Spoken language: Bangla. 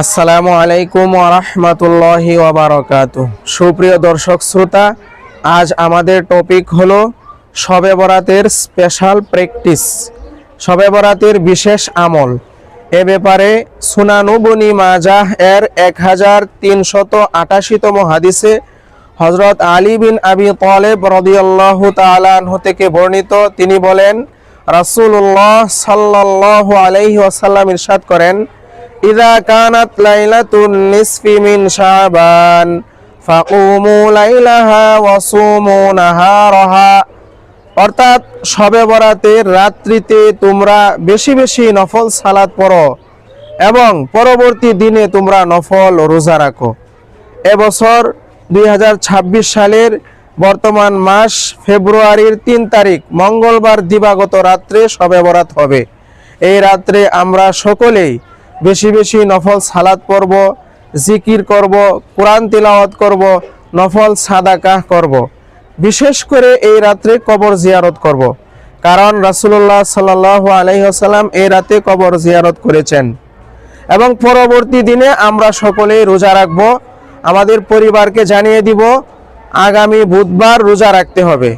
আসসালামু আলাইকুম ওয়া রাহমাতুল্লাহি ওয়া বারাকাতুহু। সুপ্রিয় দর্শক শ্রোতা, আজ আমাদের টপিক হলো শবে বরাতের স্পেশাল প্র্যাকটিস, শবে বরাতের বিশেষ আমল। এ ব্যাপারে সুনান ইবনে মাজাহ এর 1388তম হাদিসে হযরত আলী বিন আবি তালেব রাদিয়াল্লাহু তাআলা আনহু থেকে বর্ণিত, তিনি বলেন, রাসূলুল্লাহ সাল্লাল্লাহু আলাইহি ওয়াসাল্লাম ইরশাদ করেন, ইযা কানাত লাইলাতুন নিসফি মিন শাবান ফাকুমু লাইলাহা ওয়া সুমু নাহারাহা। অর্থাৎ শবে বরাতের রাত্রিতে তোমরা বেশি বেশি নফল সালাত পড়ো এবং পরবর্তী দিনে তোমরা নফল রোজা রাখো। এবছর 2026 সালের বর্তমান মাস ফেব্রুয়ারির 3 তারিখ মঙ্গলবার দিবাগত রাত্রে শবে বরাত হবে। এই রাত্রে আমরা সকলেই বেশি বেশি নফল সালাত পড়ব, জিকির করব, কোরআন তিলাওয়াত করব, নফল সাদাকাহ করব। বিশেষ করে এই রাত্রে কবর জিয়ারত করব, কারণ রাসূলুল্লাহ সাল্লাল্লাহু আলাইহি ওয়াসাল্লাম এই রাতে কবর জিয়ারত করেছেন। এবং পরবর্তী দিনে আমরা সকলেই রোজা রাখব। আমাদের পরিবারকে জানিয়ে দিব আগামী বুধবার রোজা রাখতে হবে।